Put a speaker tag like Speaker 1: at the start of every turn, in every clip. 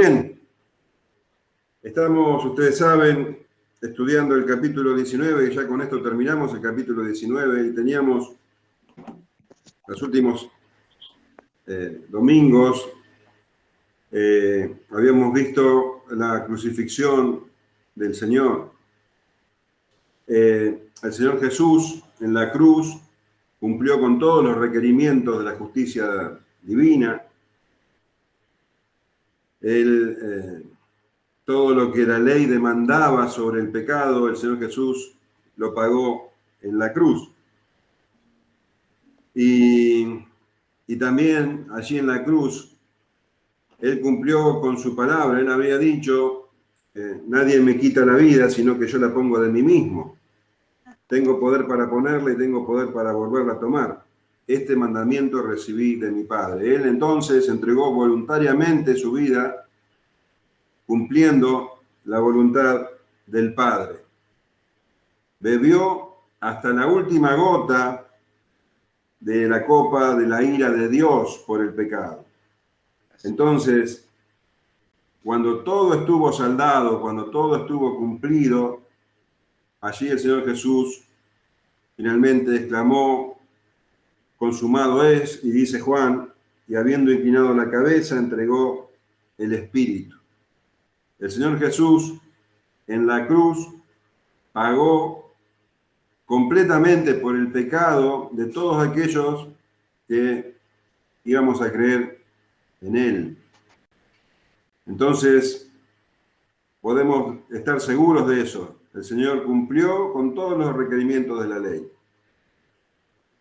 Speaker 1: bien, estamos, ustedes saben, estudiando el capítulo 19, y ya con esto terminamos el capítulo 19, y teníamos los últimos domingos, habíamos visto la crucifixión del Señor. El Señor Jesús en la cruz cumplió con todos los requerimientos de la justicia divina. Todo lo que la ley demandaba sobre el pecado, el Señor Jesús lo pagó en la cruz. Y también allí en la cruz, Él cumplió con su palabra. Él había dicho, nadie me quita la vida, sino que yo la pongo de mí mismo. Tengo poder para ponerla y tengo poder para volverla a tomar. Este mandamiento recibí de mi Padre. Él entonces entregó voluntariamente su vida, cumpliendo la voluntad del Padre. Bebió hasta la última gota de la copa de la ira de Dios por el pecado. Entonces, cuando todo estuvo saldado, cuando todo estuvo cumplido, allí el Señor Jesús finalmente exclamó, consumado es, y dice Juan, y habiendo inclinado la cabeza, entregó el Espíritu. El Señor Jesús en la cruz pagó completamente por el pecado de todos aquellos que íbamos a creer en Él. Entonces, podemos estar seguros de eso. El Señor cumplió con todos los requerimientos de la ley.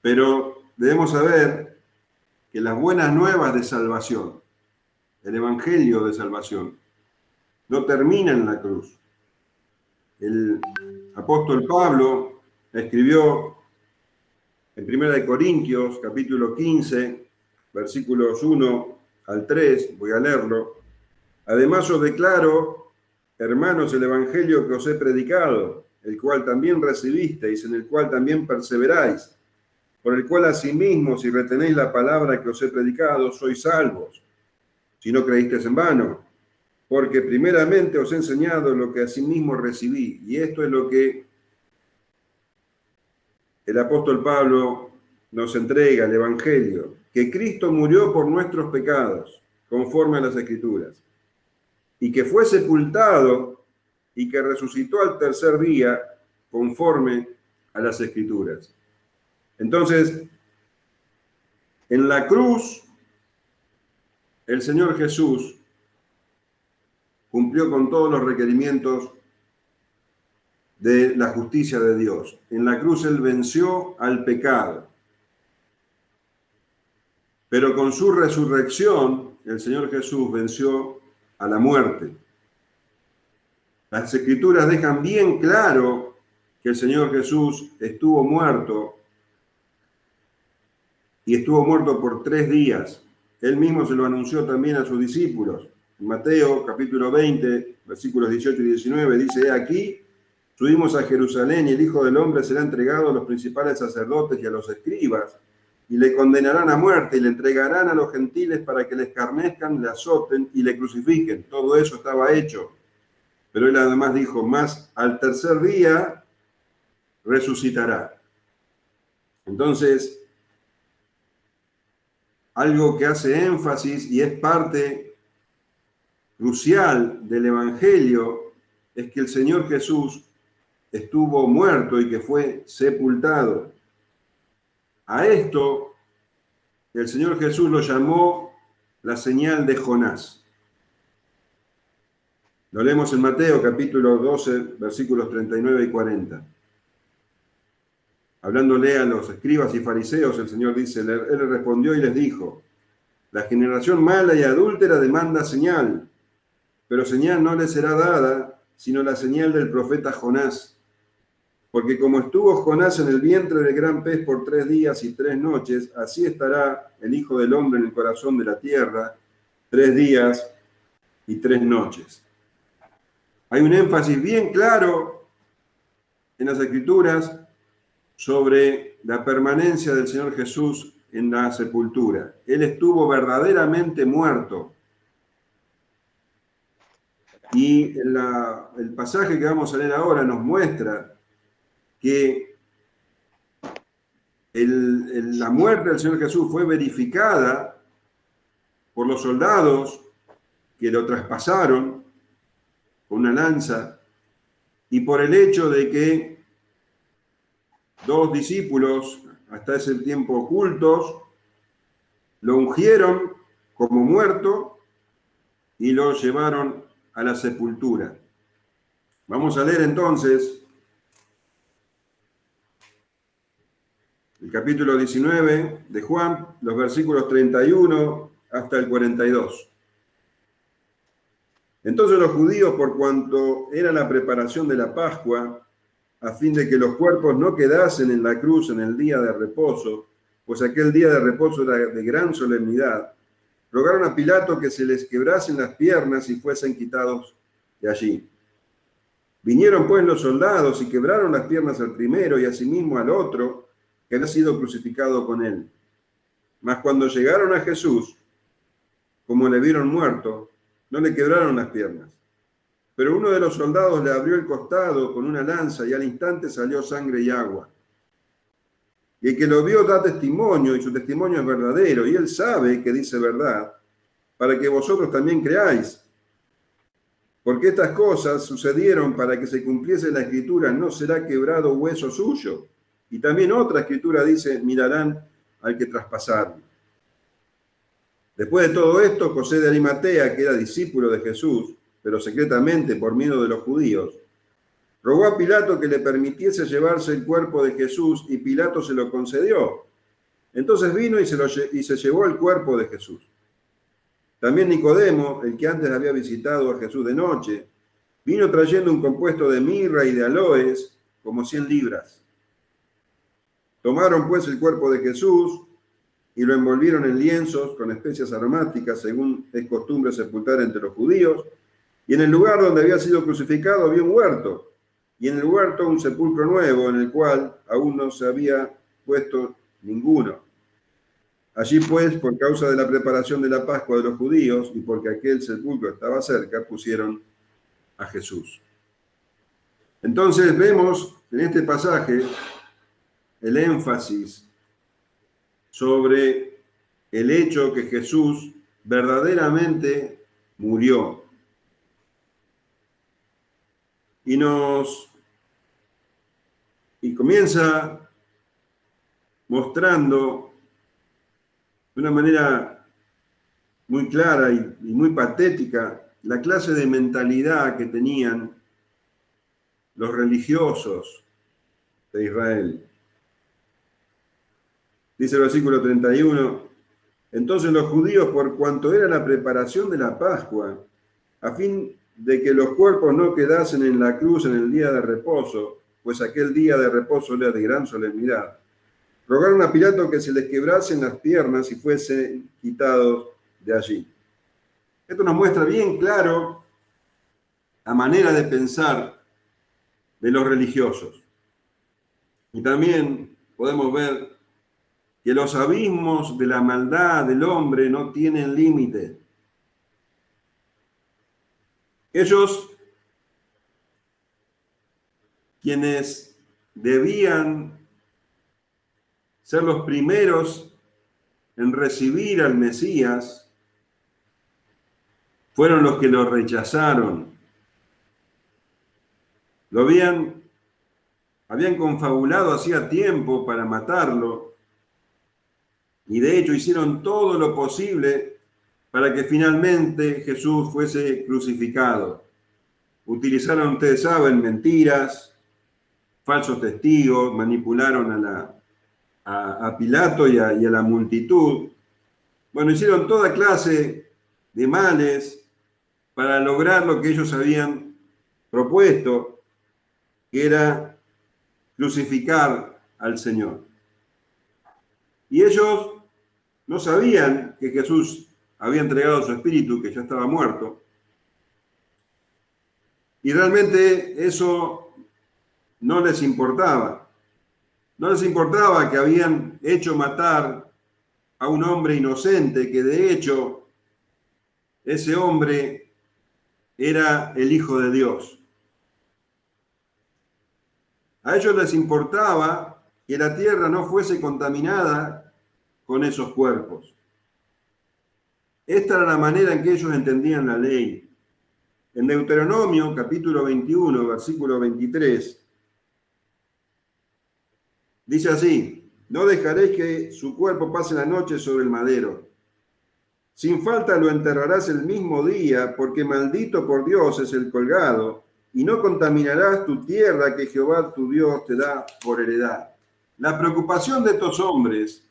Speaker 1: Pero debemos saber que las buenas nuevas de salvación, el Evangelio de salvación, no termina en la cruz. El apóstol Pablo escribió en 1 Corintios, capítulo 15, versículos 1 al 3, voy a leerlo. Además os declaro, hermanos, el Evangelio que os he predicado, el cual también recibisteis, en el cual también perseveráis, por el cual asimismo, si retenéis la palabra que os he predicado, sois salvos, si no creísteis en vano. Porque primeramente os he enseñado lo que asimismo recibí, y esto es lo que el apóstol Pablo nos entrega, el Evangelio, que Cristo murió por nuestros pecados, conforme a las Escrituras, y que fue sepultado y que resucitó al tercer día, conforme a las Escrituras. Entonces, en la cruz, el Señor Jesús cumplió con todos los requerimientos de la justicia de Dios. En la cruz Él venció al pecado. Pero con su resurrección, el Señor Jesús venció a la muerte. Las Escrituras dejan bien claro que el Señor Jesús estuvo muerto, y estuvo muerto por 3 días. Él mismo se lo anunció también a sus discípulos. En Mateo, capítulo 20, versículos 18 y 19, dice, aquí subimos a Jerusalén y el Hijo del Hombre será entregado a los principales sacerdotes y a los escribas, y le condenarán a muerte y le entregarán a los gentiles para que le escarnezcan, le azoten y le crucifiquen. Todo eso estaba hecho. Pero él además dijo, más al tercer día resucitará. Entonces, algo que hace énfasis y es parte crucial del Evangelio es que el Señor Jesús estuvo muerto y que fue sepultado. A esto el Señor Jesús lo llamó la señal de Jonás. Lo leemos en Mateo capítulo 12, versículos 39 y 40. Hablándole a los escribas y fariseos, el Señor dice, Él le respondió y les dijo, la generación mala y adúltera demanda señal, pero señal no le será dada, sino la señal del profeta Jonás. Porque como estuvo Jonás en el vientre del gran pez por 3 días y 3 noches, así estará el Hijo del Hombre en el corazón de la tierra 3 días y 3 noches. Hay un énfasis bien claro en las Escrituras sobre la permanencia del Señor Jesús en la sepultura. Él estuvo verdaderamente muerto. Y el pasaje que vamos a leer ahora nos muestra que la muerte del Señor Jesús fue verificada por los soldados que lo traspasaron con una lanza y por el hecho de que dos discípulos, hasta ese tiempo ocultos, lo ungieron como muerto y lo llevaron a la sepultura. Vamos a leer entonces el capítulo 19 de Juan, los versículos 31 hasta el 42. Entonces los judíos, por cuanto era la preparación de la Pascua, a fin de que los cuerpos no quedasen en la cruz en el día de reposo, pues aquel día de reposo era de gran solemnidad, rogaron a Pilato que se les quebrasen las piernas y fuesen quitados de allí. Vinieron pues los soldados y quebraron las piernas al primero y asimismo al otro, que había sido crucificado con él. Mas cuando llegaron a Jesús, como le vieron muerto, no le quebraron las piernas. Pero uno de los soldados le abrió el costado con una lanza y al instante salió sangre y agua. Y el que lo vio da testimonio, y su testimonio es verdadero, y él sabe que dice verdad, para que vosotros también creáis. Porque estas cosas sucedieron para que se cumpliese la escritura, no será quebrado hueso suyo. Y también otra escritura dice, mirarán al que traspasaron. Después de todo esto, José de Arimatea, que era discípulo de Jesús, pero secretamente por miedo de los judíos, rogó a Pilato que le permitiese llevarse el cuerpo de Jesús y Pilato se lo concedió. Entonces vino y se llevó el cuerpo de Jesús. También Nicodemo, el que antes había visitado a Jesús de noche, vino trayendo un compuesto de mirra y de aloes, como 100 libras. Tomaron pues el cuerpo de Jesús y lo envolvieron en lienzos con especias aromáticas, según es costumbre sepultar entre los judíos, y en el lugar donde había sido crucificado había un huerto, y en el huerto un sepulcro nuevo, en el cual aún no se había puesto ninguno. Allí pues, por causa de la preparación de la Pascua de los judíos, y porque aquel sepulcro estaba cerca, pusieron a Jesús. Entonces vemos en este pasaje el énfasis sobre el hecho que Jesús verdaderamente murió. Y comienza mostrando de una manera muy clara y muy patética la clase de mentalidad que tenían los religiosos de Israel. Dice el versículo 31, entonces los judíos, por cuanto era la preparación de la Pascua, a fin de que los cuerpos no quedasen en la cruz en el día de reposo, pues aquel día de reposo era de gran solemnidad, rogaron a Pilato que se les quebrasen las piernas y fuesen quitados de allí. Esto nos muestra bien claro la manera de pensar de los religiosos. Y también podemos ver que los abismos de la maldad del hombre no tienen límite. Ellos, quienes debían ser los primeros en recibir al Mesías, fueron los que lo rechazaron. Lo habían confabulado hacía tiempo para matarlo, y de hecho hicieron todo lo posible para que finalmente Jesús fuese crucificado. Utilizaron, ustedes saben, mentiras, falsos testigos, manipularon a Pilato y a la multitud. Bueno, hicieron toda clase de males para lograr lo que ellos habían propuesto, que era crucificar al Señor. Y ellos no sabían que Jesús había entregado su espíritu, que ya estaba muerto. Y realmente eso no les importaba. No les importaba que habían hecho matar a un hombre inocente, que de hecho ese hombre era el Hijo de Dios. A ellos les importaba que la tierra no fuese contaminada con esos cuerpos. Esta era la manera en que ellos entendían la ley. En Deuteronomio, capítulo 21, versículo 23, dice así: no dejaréis que su cuerpo pase la noche sobre el madero. Sin falta lo enterrarás el mismo día, porque maldito por Dios es el colgado, y no contaminarás tu tierra que Jehová tu Dios te da por heredad. La preocupación de estos hombres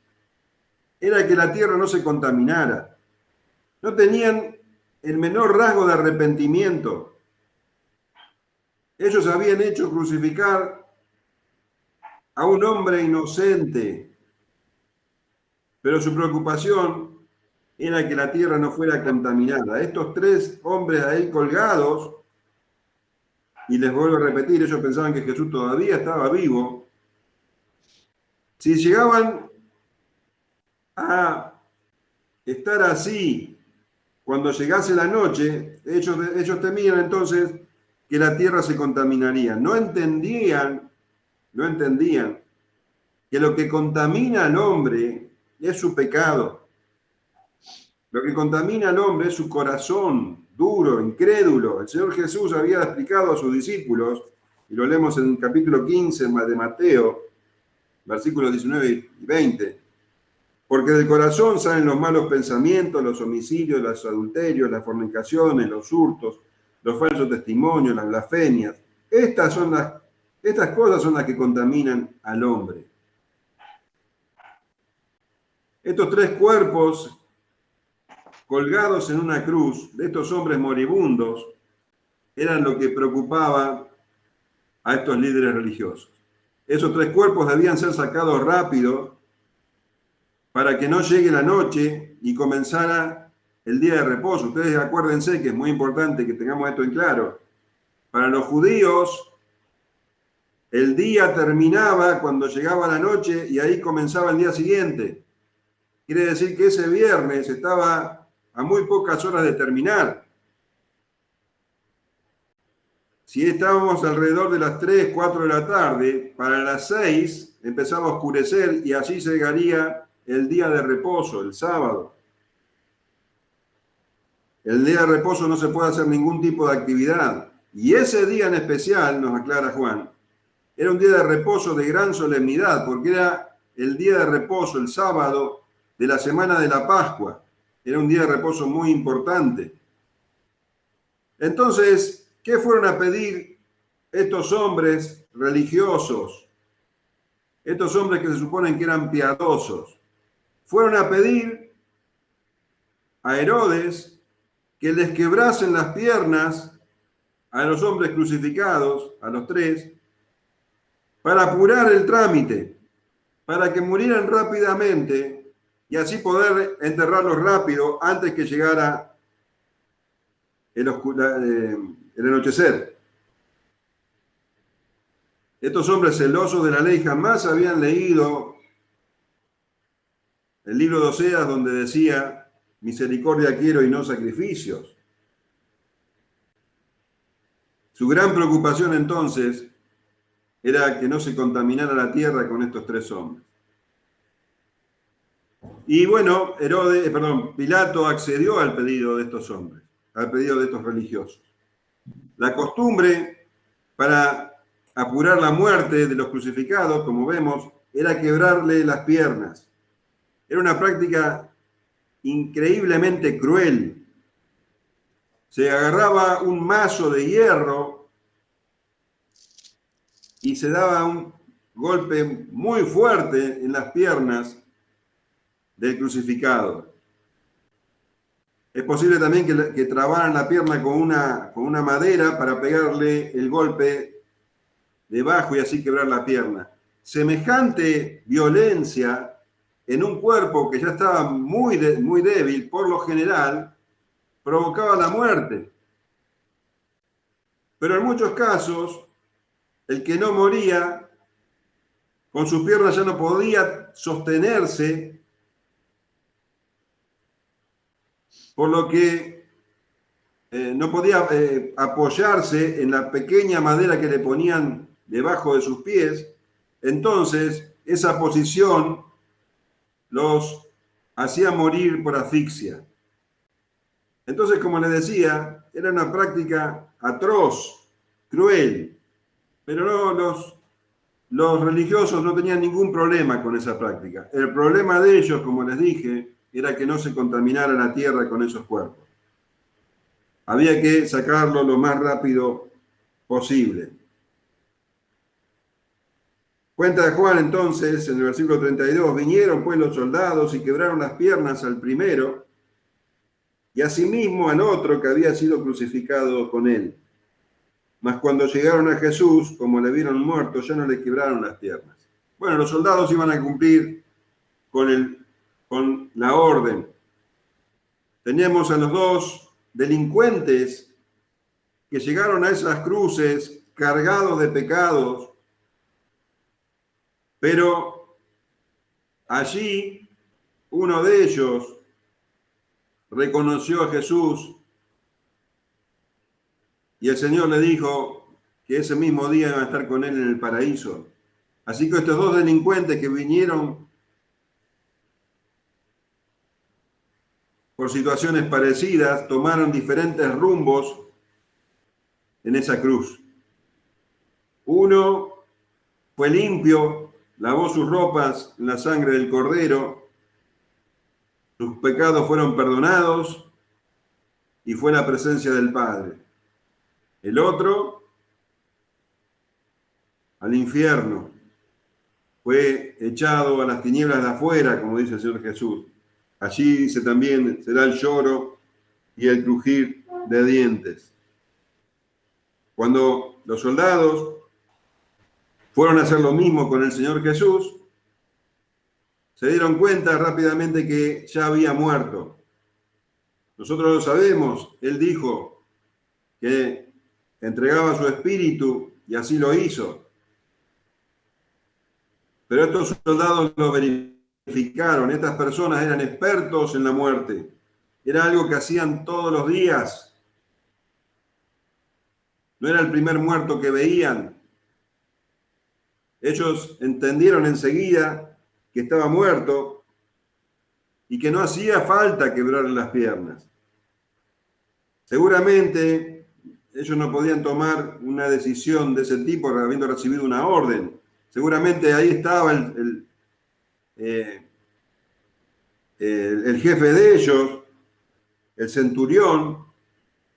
Speaker 1: era que la tierra no se contaminara. No tenían el menor rasgo de arrepentimiento. Ellos habían hecho crucificar a un hombre inocente, pero su preocupación era que la tierra no fuera contaminada. Estos tres hombres ahí colgados, y les vuelvo a repetir, ellos pensaban que Jesús todavía estaba vivo. Si llegaban a estar así cuando llegase la noche, ellos temían entonces que la tierra se contaminaría. No entendían que lo que contamina al hombre es su pecado. Lo que contamina al hombre es su corazón duro, incrédulo. El Señor Jesús había explicado a sus discípulos, y lo leemos en el capítulo 15 de Mateo, versículos 19 y 20. Porque del corazón salen los malos pensamientos, los homicidios, los adulterios, las fornicaciones, los hurtos, los falsos testimonios, las blasfemias. Estas cosas son las que contaminan al hombre. Estos tres cuerpos colgados en una cruz de estos hombres moribundos eran lo que preocupaba a estos líderes religiosos. Esos tres cuerpos debían ser sacados rápido para que no llegue la noche y comenzara el día de reposo. Ustedes acuérdense que es muy importante que tengamos esto en claro. Para los judíos, el día terminaba cuando llegaba la noche y ahí comenzaba el día siguiente. Quiere decir que ese viernes estaba a muy pocas horas de terminar. Si estábamos alrededor de las 3, 4 de la tarde, para las 6 empezaba a oscurecer y así llegaría el día de reposo, el sábado. El día de reposo no se puede hacer ningún tipo de actividad. Y ese día en especial, nos aclara Juan, era un día de reposo de gran solemnidad, porque era el día de reposo, el sábado de la semana de la Pascua. Era un día de reposo muy importante. Entonces, ¿qué fueron a pedir estos hombres religiosos? Estos hombres que se suponen que eran piadosos. Fueron a pedir a Herodes que les quebrasen las piernas a los hombres crucificados, a los tres, para apurar el trámite, para que murieran rápidamente y así poder enterrarlos rápido antes que llegara el anochecer. Estos hombres celosos de la ley jamás habían leído el libro de Oseas, donde decía: misericordia quiero y no sacrificios. Su gran preocupación entonces era que no se contaminara la tierra con estos tres hombres. Y bueno, Pilato accedió al pedido de estos hombres, al pedido de estos religiosos. La costumbre para apurar la muerte de los crucificados, como vemos, era quebrarle las piernas. Era una práctica increíblemente cruel. Se agarraba un mazo de hierro y se daba un golpe muy fuerte en las piernas del crucificado. Es posible también que trabaran la pierna con una madera para pegarle el golpe debajo y así quebrar la pierna. Semejante violencia en un cuerpo que ya estaba muy débil, por lo general, provocaba la muerte. Pero en muchos casos, el que no moría, con sus piernas ya no podía sostenerse, por lo que no podía apoyarse en la pequeña madera que le ponían debajo de sus pies. Entonces, esa posición los hacía morir por asfixia. Entonces, como les decía, era una práctica atroz, cruel, pero no, los religiosos no tenían ningún problema con esa práctica. El problema de ellos, como les dije, era que no se contaminara la tierra con esos cuerpos. Había que sacarlo lo más rápido posible. Cuenta Juan entonces, en el versículo 32, vinieron pues los soldados y quebraron las piernas al primero y asimismo al otro que había sido crucificado con él. Mas cuando llegaron a Jesús, como le vieron muerto, ya no le quebraron las piernas. Bueno, los soldados iban a cumplir con la orden. Teníamos a los dos delincuentes que llegaron a esas cruces cargados de pecados, pero allí uno de ellos reconoció a Jesús y el Señor le dijo que ese mismo día iban a estar con él en el paraíso. Así que estos dos delincuentes que vinieron por situaciones parecidas tomaron diferentes rumbos en esa cruz. Uno fue limpio, lavó sus ropas en la sangre del Cordero, sus pecados fueron perdonados y fue la presencia del Padre. El otro, al infierno, fue echado a las tinieblas de afuera, como dice el Señor Jesús. Allí dice también, será el lloro y el crujir de dientes. Cuando los soldados fueron a hacer lo mismo con el Señor Jesús, se dieron cuenta rápidamente que ya había muerto. Nosotros lo sabemos, Él dijo que entregaba su espíritu y así lo hizo. Pero estos soldados lo verificaron, estas personas eran expertos en la muerte. Era algo que hacían todos los días. No era el primer muerto que veían. Ellos entendieron enseguida que estaba muerto y que no hacía falta quebrarle las piernas. Seguramente ellos no podían tomar una decisión de ese tipo habiendo recibido una orden. Seguramente ahí estaba el jefe de ellos, el centurión,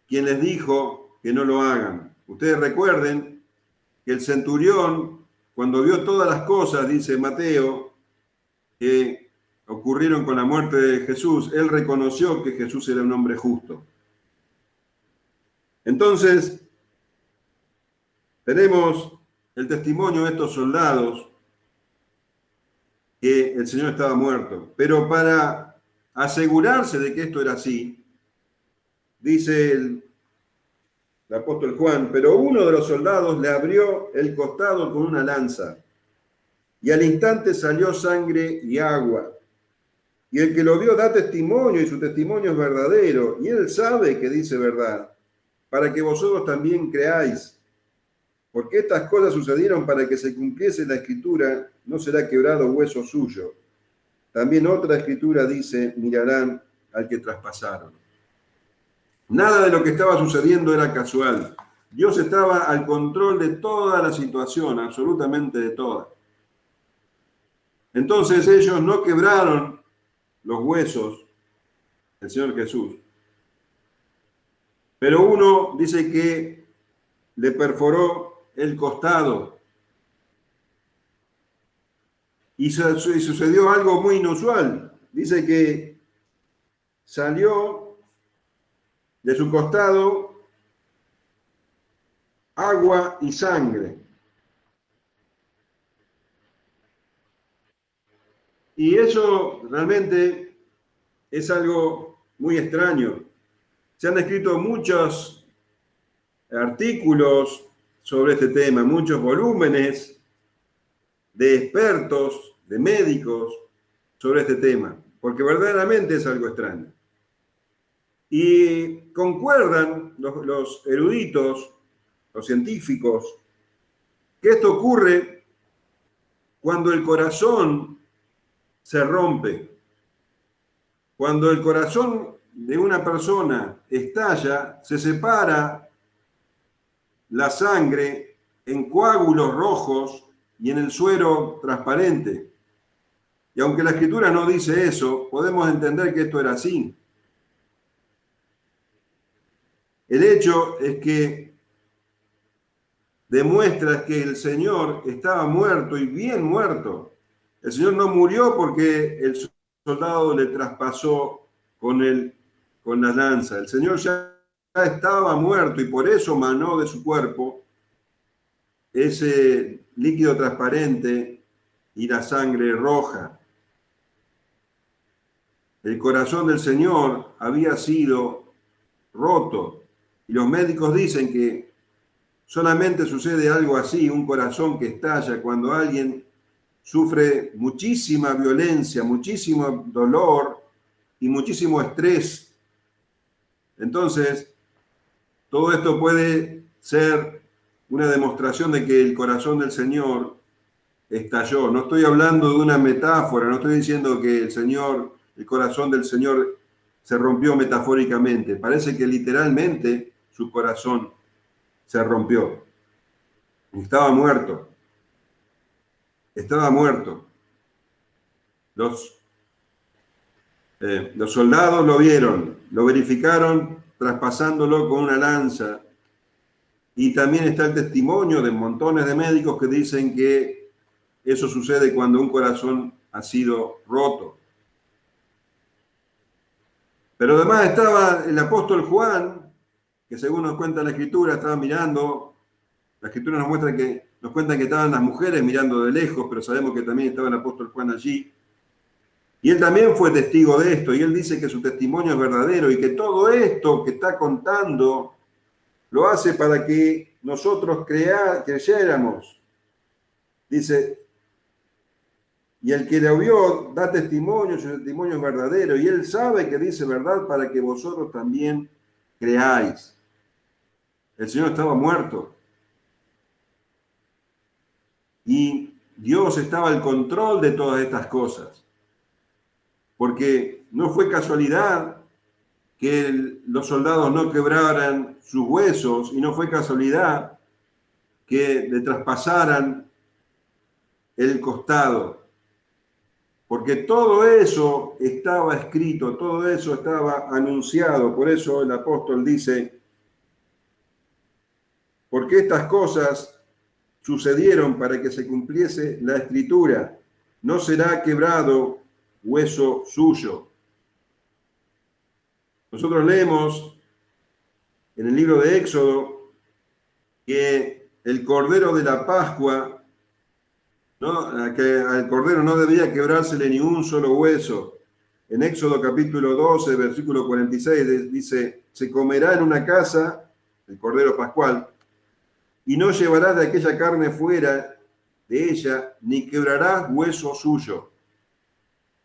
Speaker 1: quien les dijo que no lo hagan. Ustedes recuerden que el centurión, cuando vio todas las cosas, dice Mateo, que ocurrieron con la muerte de Jesús, él reconoció que Jesús era un hombre justo. Entonces, tenemos el testimonio de estos soldados que el Señor estaba muerto. Pero para asegurarse de que esto era así, dice el apóstol Juan, pero uno de los soldados le abrió el costado con una lanza, y al instante salió sangre y agua. Y el que lo vio da testimonio, y su testimonio es verdadero, y él sabe que dice verdad, para que vosotros también creáis. Porque estas cosas sucedieron para que se cumpliese la escritura, no será quebrado hueso suyo. También otra escritura dice, mirarán al que traspasaron. Nada de lo que estaba sucediendo era casual. Dios estaba al control de toda la situación, absolutamente de toda. Entonces ellos no quebraron los huesos del Señor Jesús. Pero uno dice que le perforó el costado. Y sucedió algo muy inusual. Dice que salió de su costado agua y sangre. Y eso realmente es algo muy extraño. Se han escrito muchos artículos sobre este tema, muchos volúmenes de expertos, de médicos, sobre este tema, porque verdaderamente es algo extraño. Y concuerdan los eruditos, los científicos, que esto ocurre cuando el corazón se rompe. Cuando el corazón de una persona estalla, se separa la sangre en coágulos rojos y en el suero transparente. Y aunque la Escritura no dice eso, podemos entender que esto era así. El hecho es que demuestra que el Señor estaba muerto y bien muerto. El Señor no murió porque el soldado le traspasó con la lanza. El Señor ya estaba muerto y por eso manó de su cuerpo ese líquido transparente y la sangre roja. El corazón del Señor había sido roto y los médicos dicen que solamente sucede algo así, un corazón que estalla cuando alguien sufre muchísima violencia, muchísimo dolor y muchísimo estrés. Entonces, todo esto puede ser una demostración de que el corazón del Señor estalló. No estoy hablando de una metáfora, no estoy diciendo que el corazón del Señor se rompió metafóricamente. Parece que literalmente su corazón se rompió. Estaba muerto. Estaba muerto. Los soldados lo vieron, lo verificaron traspasándolo con una lanza. Y también está el testimonio de montones de médicos que dicen que eso sucede cuando un corazón ha sido roto. Pero además estaba el apóstol Juan, que según nos cuenta la Escritura, estaba mirando. La Escritura nos cuenta que estaban las mujeres mirando de lejos, pero sabemos que también estaba el apóstol Juan allí. Y él también fue testigo de esto, y él dice que su testimonio es verdadero y que todo esto que está contando lo hace para que nosotros creyéramos. Dice, y el que lo vio da testimonio, su testimonio es verdadero, y él sabe que dice verdad para que vosotros también creáis. El Señor estaba muerto. Y Dios estaba al control de todas estas cosas. Porque no fue casualidad que los soldados no quebraran sus huesos y no fue casualidad que le traspasaran el costado. Porque todo eso estaba escrito, todo eso estaba anunciado. Por eso el apóstol dice, porque estas cosas sucedieron para que se cumpliese la Escritura. No será quebrado hueso suyo. Nosotros leemos en el libro de Éxodo que el Cordero de la Pascua, ¿no? Que al Cordero no debía quebrársele ni un solo hueso. En Éxodo capítulo 12, versículo 46, dice, se comerá en una casa, el Cordero Pascual, y no llevarás de aquella carne fuera de ella, ni quebrarás hueso suyo.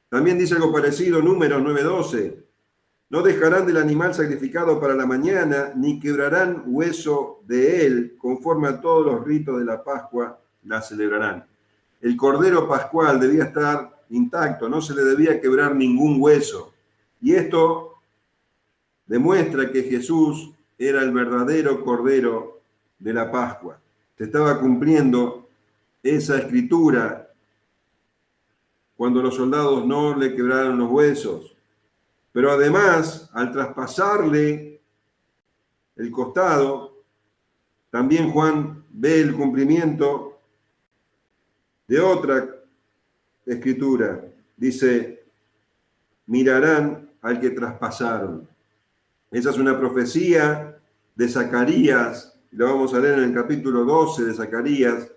Speaker 1: También dice algo parecido, Números 9:12. No dejarán del animal sacrificado para la mañana, ni quebrarán hueso de él, conforme a todos los ritos de la Pascua la celebrarán. El Cordero Pascual debía estar intacto, no se le debía quebrar ningún hueso. Y esto demuestra que Jesús era el verdadero Cordero de la Pascua. Se estaba cumpliendo esa escritura cuando los soldados no le quebraron los huesos. Pero además, al traspasarle el costado, también Juan ve el cumplimiento de otra escritura. Dice, mirarán al que traspasaron. Esa es una profecía de Zacarías, lo vamos a leer en el capítulo 12 de Zacarías,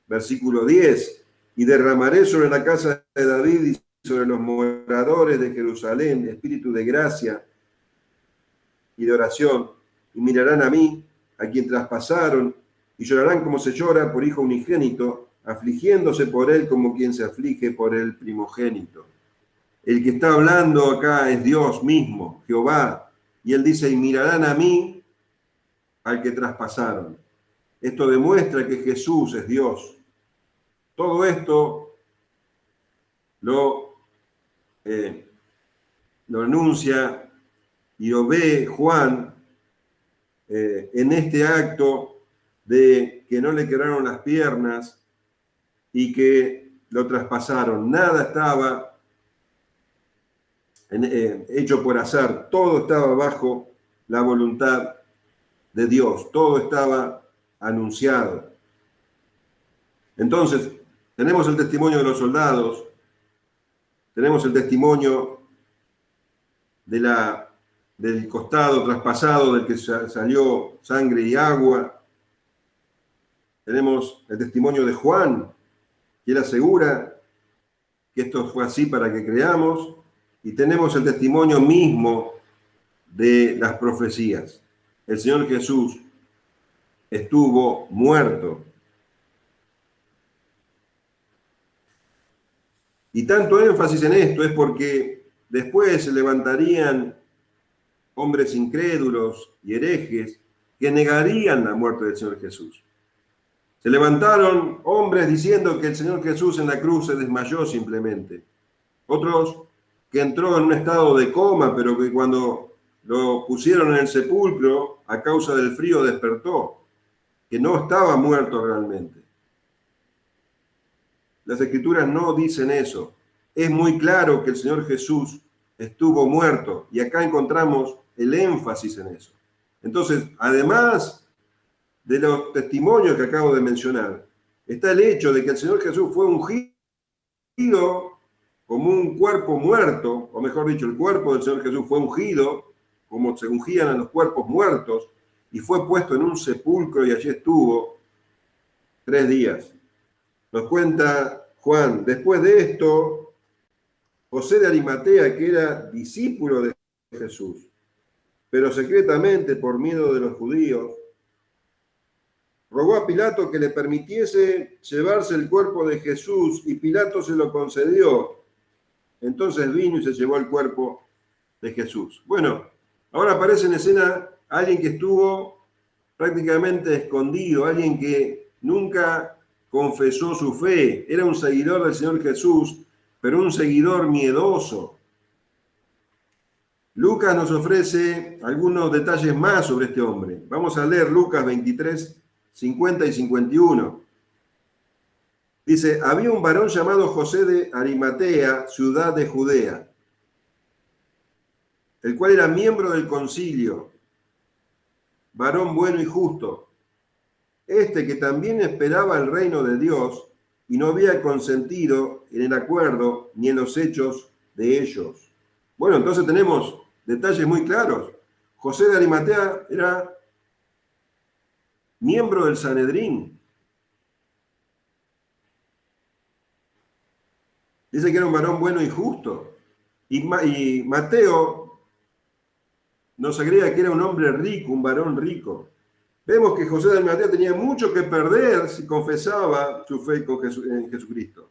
Speaker 1: versículo 10. Y derramaré sobre la casa de David y sobre los moradores de Jerusalén espíritu de gracia y de oración, y mirarán a mí, a quien traspasaron, y llorarán como se llora por hijo unigénito, afligiéndose por él como quien se aflige por el primogénito. El que está hablando acá es Dios mismo, Jehová, Y él dice, y mirarán a mí al que traspasaron. Esto demuestra que Jesús es Dios. Todo esto lo anuncia y lo ve Juan en este acto de que no le quebraron las piernas y que lo traspasaron. Nada estaba hecho por azar, todo estaba bajo la voluntad de Dios, todo estaba anunciado. Entonces, tenemos el testimonio de los soldados, tenemos el testimonio del costado traspasado del que salió sangre y agua. Tenemos el testimonio de Juan, que él asegura que esto fue así para que creamos. Y tenemos el testimonio mismo de las profecías. El Señor Jesús estuvo muerto. Y tanto énfasis en esto es porque después se levantarían hombres incrédulos y herejes que negarían la muerte del Señor Jesús. Se levantaron hombres diciendo que el Señor Jesús en la cruz se desmayó simplemente. Otros que entró en un estado de coma, pero que cuando lo pusieron en el sepulcro, a causa del frío despertó, que no estaba muerto realmente. Las Escrituras no dicen eso. Es muy claro que el Señor Jesús estuvo muerto, y acá encontramos el énfasis en eso. Entonces, además de los testimonios que acabo de mencionar, está el hecho de que el Señor Jesús fue ungido como un cuerpo muerto, o mejor dicho, el cuerpo del Señor Jesús fue ungido, como se ungían a los cuerpos muertos, y fue puesto en un sepulcro y allí estuvo 3 días. Nos cuenta Juan, después de esto, José de Arimatea, que era discípulo de Jesús, pero secretamente por miedo de los judíos, rogó a Pilato que le permitiese llevarse el cuerpo de Jesús, y Pilato se lo concedió. Entonces vino y se llevó el cuerpo de Jesús. Bueno, ahora aparece en escena alguien que estuvo prácticamente escondido, alguien que nunca confesó su fe. Era un seguidor del Señor Jesús, pero un seguidor miedoso. Lucas nos ofrece algunos detalles más sobre este hombre. Vamos a leer Lucas 23, 50 y 51. Dice, había un varón llamado José de Arimatea, ciudad de Judea, el cual era miembro del concilio, varón bueno y justo, que también esperaba el reino de Dios y no había consentido en el acuerdo ni en los hechos de ellos. Bueno, entonces tenemos detalles muy claros. José de Arimatea era miembro del Sanedrín. Dice que era un varón bueno y justo. Y Mateo nos agrega que era un hombre rico, un varón rico. Vemos que José de Arimatea tenía mucho que perder si confesaba su fe en Jesucristo.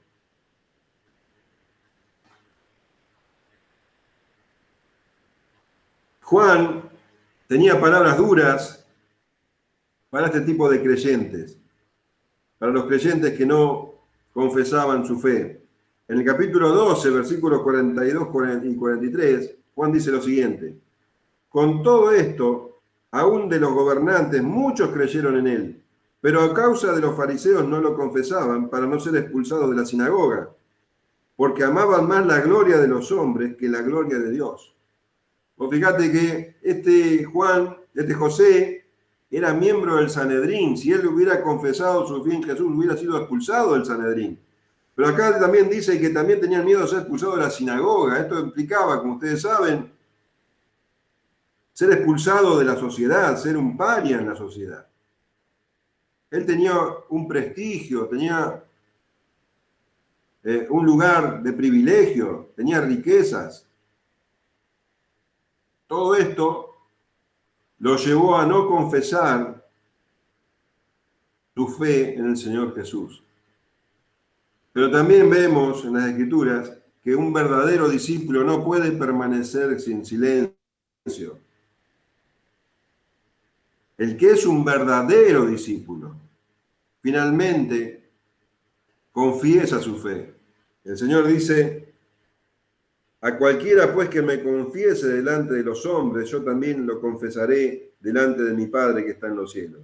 Speaker 1: Juan tenía palabras duras para este tipo de creyentes, para los creyentes que no confesaban su fe. En el capítulo 12, versículos 42 y 43, Juan dice lo siguiente: con todo esto, aún de los gobernantes, muchos creyeron en él, pero a causa de los fariseos no lo confesaban para no ser expulsados de la sinagoga, porque amaban más la gloria de los hombres que la gloria de Dios. Vos fíjate que este José, era miembro del Sanedrín. Si él hubiera confesado su fe en Jesús, hubiera sido expulsado del Sanedrín. Pero acá también dice que también tenían miedo de ser expulsados de la sinagoga. Esto implicaba, como ustedes saben, ser expulsado de la sociedad, ser un paria en la sociedad. Él tenía un prestigio, tenía un lugar de privilegio, tenía riquezas. Todo esto lo llevó a no confesar su fe en el Señor Jesús. Pero también vemos en las Escrituras que un verdadero discípulo no puede permanecer sin silencio. el que es un verdadero discípulo, finalmente confiesa su fe. El Señor dice: a cualquiera pues que me confiese delante de los hombres, yo también lo confesaré delante de mi Padre que está en los cielos.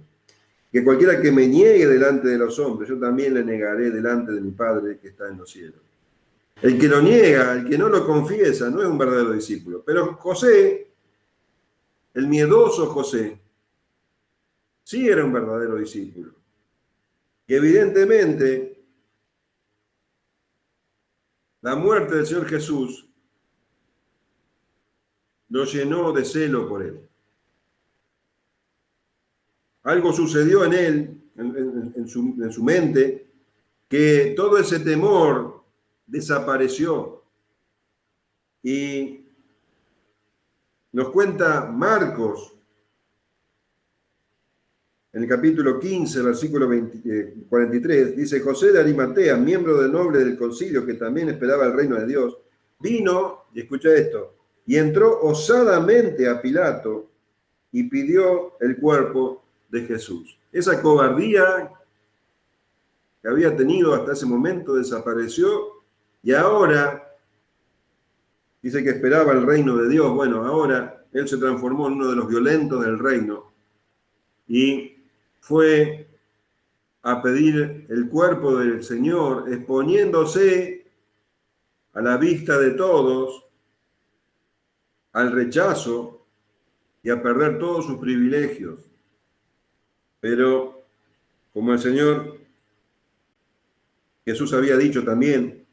Speaker 1: Que cualquiera que me niegue delante de los hombres, yo también le negaré delante de mi Padre que está en los cielos. El que lo niega, el que no lo confiesa, no es un verdadero discípulo. Pero José, el miedoso José, sí era un verdadero discípulo. Y evidentemente, la muerte del Señor Jesús lo llenó de celo por él. Algo sucedió en él, en su mente, que todo ese temor desapareció. Y nos cuenta Marcos, en el capítulo 15, versículo 43, dice: José de Arimatea, miembro del noble del concilio, que también esperaba el reino de Dios, vino, y escucha esto, y entró osadamente a Pilato y pidió el cuerpo de Jesús. Esa cobardía que había tenido hasta ese momento desapareció, y ahora dice que esperaba el reino de Dios. Bueno, ahora él se transformó en uno de los violentos del reino y fue a pedir el cuerpo del Señor, exponiéndose a la vista de todos al rechazo y a perder todos sus privilegios. Pero como el Señor Jesús había dicho también: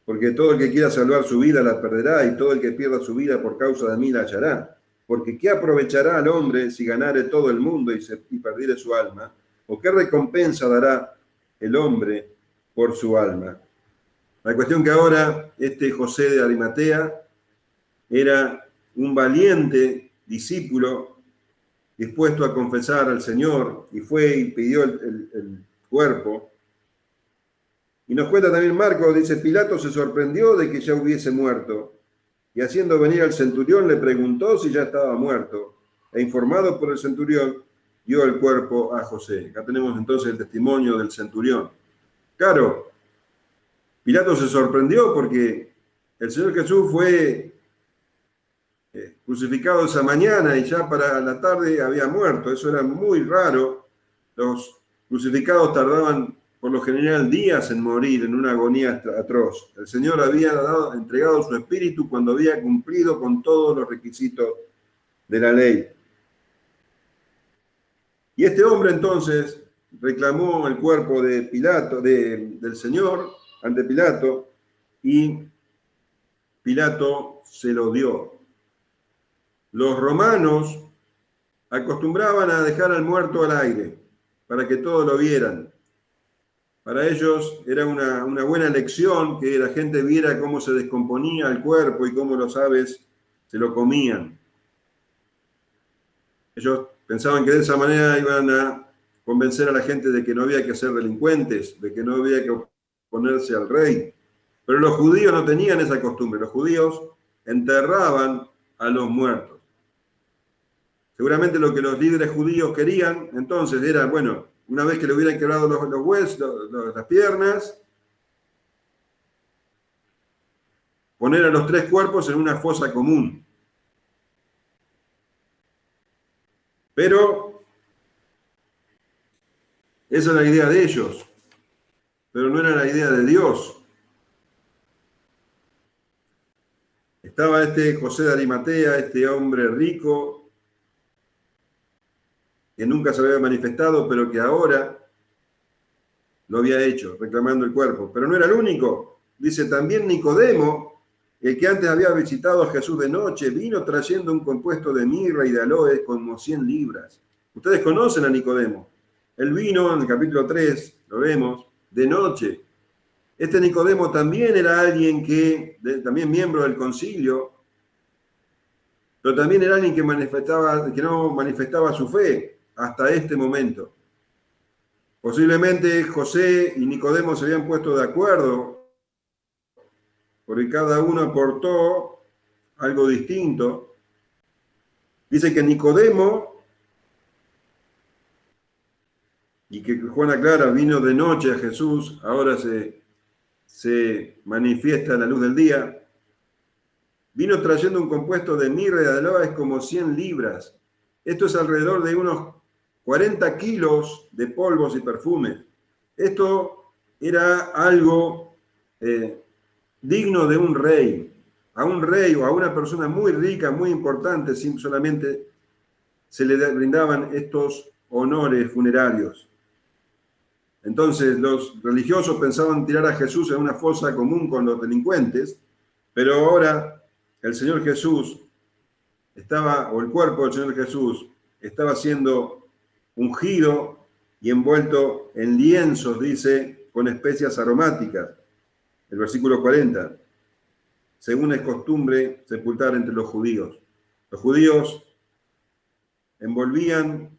Speaker 1: porque todo el que quiera salvar su vida la perderá, y todo el que pierda su vida por causa de mí la hallará. Porque ¿qué aprovechará al hombre si ganare todo el mundo y perdiere su alma? ¿O qué recompensa dará el hombre por su alma? La cuestión que ahora este José de Arimatea era un valiente discípulo dispuesto a confesar al Señor, y fue y pidió el cuerpo. Y nos cuenta también Marcos, dice: Pilato se sorprendió de que ya hubiese muerto, y haciendo venir al centurión le preguntó si ya estaba muerto, e informado por el centurión, dio el cuerpo a José. Acá tenemos entonces el testimonio del centurión. Claro, Pilato se sorprendió porque el Señor Jesús fue crucificado esa mañana y ya para la tarde había muerto. Eso era muy raro. Los crucificados tardaban por lo general días en morir en una agonía atroz. El Señor había entregado su espíritu cuando había cumplido con todos los requisitos de la ley. Y este hombre entonces reclamó el cuerpo de Pilato, del Señor, ante Pilato, y Pilato se lo dio. Los romanos acostumbraban a dejar al muerto al aire para que todos lo vieran. Para ellos era una buena lección que la gente viera cómo se descomponía el cuerpo y cómo los aves se lo comían. Ellos pensaban que de esa manera iban a convencer a la gente de que no había que ser delincuentes, de que no había que oponerse al rey. Pero los judíos no tenían esa costumbre. Los judíos enterraban a los muertos. Seguramente lo que los líderes judíos querían entonces era, bueno, una vez que le hubieran quebrado los huesos, las piernas, poner a los tres cuerpos en una fosa común. Pero esa es la idea de ellos, pero no era la idea de Dios. Estaba este José de Arimatea, este hombre rico, que nunca se había manifestado, pero que ahora lo había hecho, reclamando el cuerpo. Pero no era el único. Dice también Nicodemo, el que antes había visitado a Jesús de noche, vino trayendo un compuesto de mirra y de aloe como 100 libras. Ustedes conocen a Nicodemo. Él vino en el capítulo 3, lo vemos, de noche. Este Nicodemo también era alguien también miembro del concilio, pero también era alguien que no manifestaba su fe hasta este momento. Posiblemente José y Nicodemo se habían puesto de acuerdo, porque cada uno aportó algo distinto. Dice que Nicodemo y que Juan aclara, vino de noche a Jesús, ahora se manifiesta a la luz del día. Vino trayendo un compuesto de mirra y de aloes como 100 libras. Esto es alrededor de unos 40 kilos de polvos y perfumes. Esto era algo digno de un rey. A un rey o a una persona muy rica, muy importante, solamente se le brindaban estos honores funerarios. Entonces los religiosos pensaban tirar a Jesús en una fosa común con los delincuentes, pero ahora el Señor Jesús estaba, o el cuerpo del Señor Jesús, estaba siendo ungido y envuelto en lienzos, dice, con especias aromáticas. El versículo 40. Según es costumbre sepultar entre los judíos. Los judíos envolvían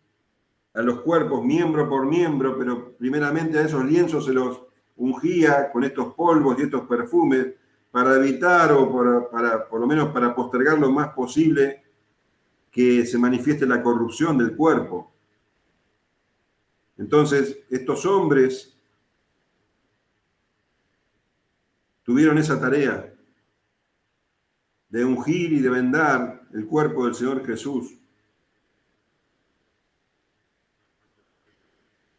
Speaker 1: a los cuerpos miembro por miembro, pero primeramente a esos lienzos se los ungía con estos polvos y estos perfumes para evitar o por lo menos para postergar lo más posible que se manifieste la corrupción del cuerpo. Entonces, estos hombres tuvieron esa tarea de ungir y de vendar el cuerpo del Señor Jesús.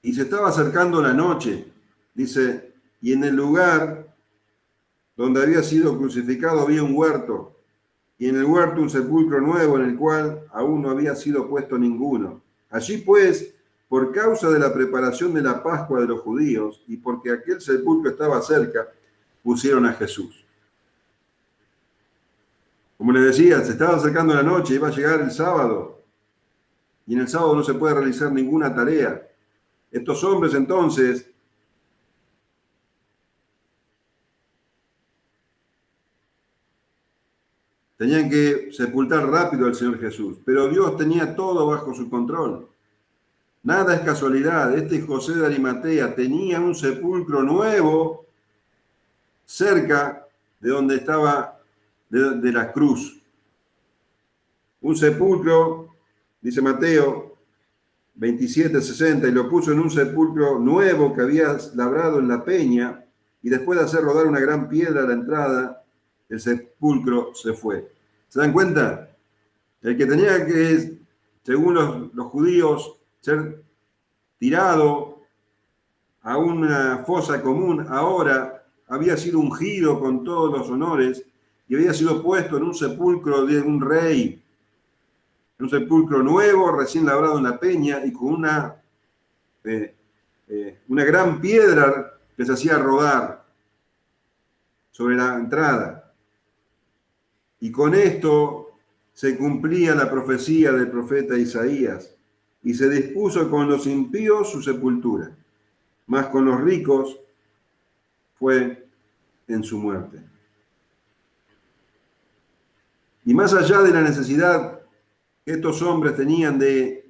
Speaker 1: Y se estaba acercando la noche, dice, y en el lugar donde había sido crucificado había un huerto, y en el huerto un sepulcro nuevo en el cual aún no había sido puesto ninguno. Allí pues, por causa de la preparación de la Pascua de los judíos, y porque aquel sepulcro estaba cerca, pusieron a Jesús. Como les decía, se estaba acercando la noche, iba a llegar el sábado, y en el sábado no se puede realizar ninguna tarea. Estos hombres entonces tenían que sepultar rápido al Señor Jesús, pero Dios tenía todo bajo su control. Nada es casualidad. Este José de Arimatea tenía un sepulcro nuevo cerca de donde estaba de la cruz. Un sepulcro, dice Mateo 27:60, y lo puso en un sepulcro nuevo que había labrado en la peña, y después de hacer rodar una gran piedra a la entrada, el sepulcro se fue. ¿Se dan cuenta? El que tenía que, según los judíos, ser tirado a una fosa común, ahora había sido ungido con todos los honores y había sido puesto en un sepulcro de un rey, un sepulcro nuevo, recién labrado en la peña y con una gran piedra que se hacía rodar sobre la entrada. Y con esto se cumplía la profecía del profeta Isaías, y se dispuso con los impíos su sepultura, mas con los ricos fue en su muerte. Y más allá de la necesidad que estos hombres tenían de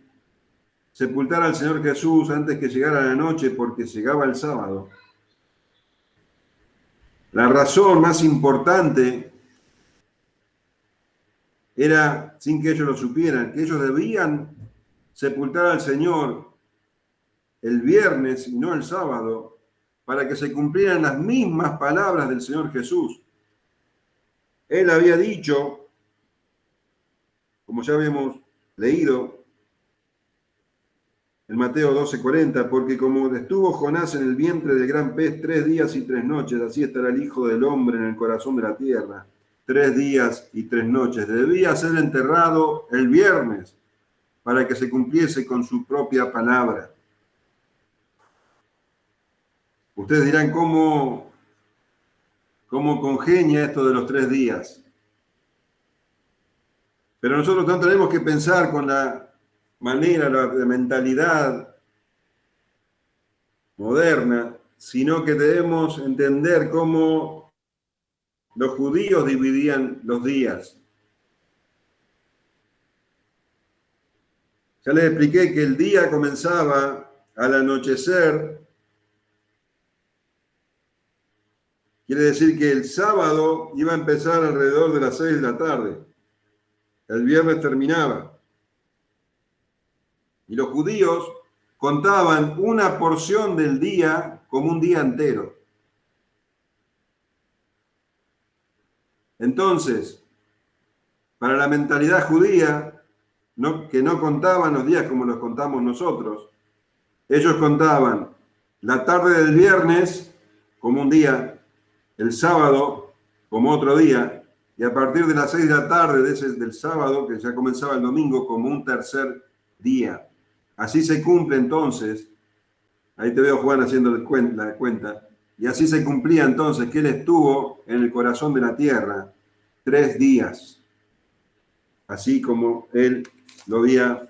Speaker 1: sepultar al Señor Jesús antes que llegara la noche, porque llegaba el sábado, la razón más importante era, sin que ellos lo supieran, que ellos debían sepultar al Señor el viernes y no el sábado, para que se cumplieran las mismas palabras del Señor Jesús. Él había dicho, como ya habíamos leído en Mateo 12:40, porque como estuvo Jonás en el vientre del gran pez 3 días y 3 noches, así estará el Hijo del Hombre en el corazón de la tierra 3 días y 3 noches. Debía ser enterrado el viernes para que se cumpliese con su propia palabra. Ustedes dirán, ¿cómo congenia esto de los 3 días? Pero nosotros no tenemos que pensar con la manera, la mentalidad moderna, sino que debemos entender cómo los judíos dividían los días. Ya les expliqué que el día comenzaba al anochecer. Quiere decir que el sábado iba a empezar alrededor de las 6 de la tarde. El viernes terminaba. Y los judíos contaban una porción del día como un día entero. Entonces, para la mentalidad judía, que no contaban los días como los contamos nosotros, ellos contaban la tarde del viernes como un día, el sábado como otro día, y a partir de las 6 de la tarde del sábado, que ya comenzaba el domingo, como un tercer día. Así se cumple entonces, ahí te veo Juan haciendo la cuenta, y así se cumplía entonces que él estuvo en el corazón de la tierra 3 días, así como él lo había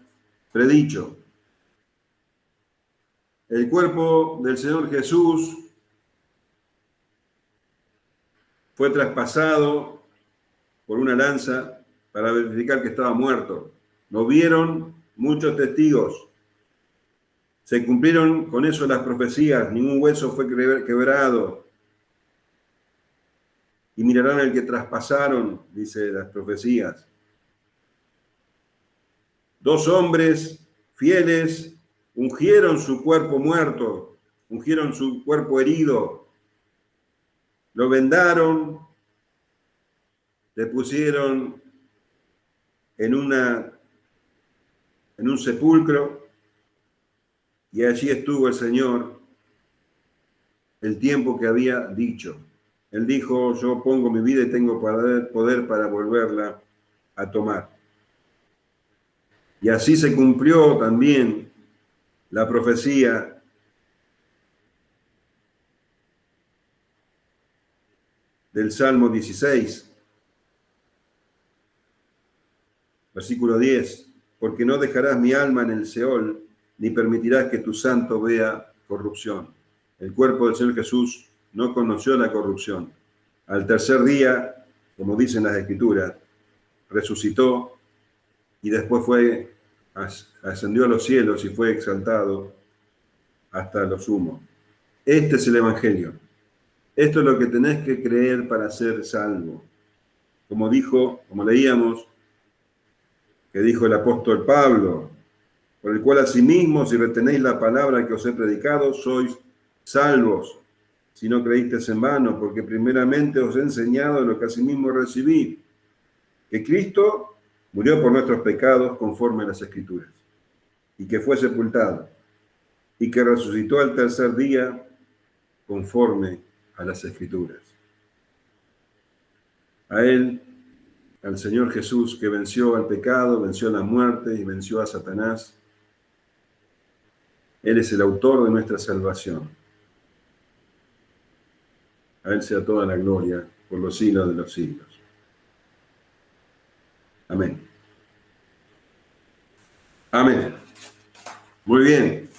Speaker 1: predicho. El cuerpo del Señor Jesús fue traspasado por una lanza para verificar que estaba muerto. Lo vieron muchos testigos. Se cumplieron con eso las profecías, ningún hueso fue quebrado. Y mirarán al que traspasaron, dice las profecías. 2 hombres fieles ungieron su cuerpo muerto, ungieron su cuerpo herido, lo vendaron, le pusieron en un sepulcro, y allí estuvo el Señor el tiempo que había dicho. Él dijo, yo pongo mi vida y tengo poder para volverla a tomar. Y así se cumplió también la profecía del Salmo 16, versículo 10. Porque no dejarás mi alma en el Seol, ni permitirás que tu santo vea corrupción. El cuerpo del Señor Jesús no conoció la corrupción. Al tercer día, como dicen las Escrituras, resucitó y después ascendió a los cielos y fue exaltado hasta lo sumo. Este es el Evangelio. Esto es lo que tenés que creer para ser salvo. Como leíamos, que dijo el apóstol Pablo, por el cual asimismo, si retenéis la palabra que os he predicado, sois salvos, si no creísteis en vano, porque primeramente os he enseñado lo que asimismo recibí, que Cristo murió por nuestros pecados conforme a las Escrituras, y que fue sepultado, y que resucitó al tercer día conforme a las Escrituras. A Él, al Señor Jesús, que venció al pecado, venció la muerte y venció a Satanás, Él es el autor de nuestra salvación. A Él sea toda la gloria por los siglos de los siglos. Amén. Amén. Muy bien.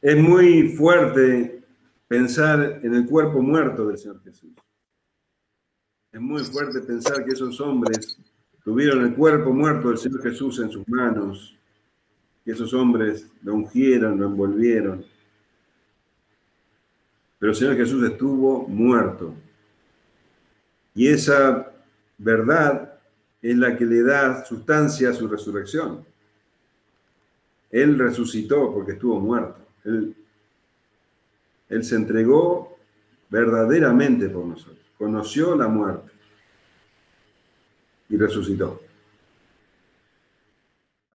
Speaker 1: Es muy fuerte pensar en el cuerpo muerto del Señor Jesús. Es muy fuerte pensar que esos hombres tuvieron el cuerpo muerto del Señor Jesús en sus manos, que esos hombres lo ungieron, lo envolvieron. Pero el Señor Jesús estuvo muerto. Y esa verdad es la que le da sustancia a su resurrección. Él resucitó porque estuvo muerto. Él se entregó verdaderamente por nosotros. Conoció la muerte y resucitó.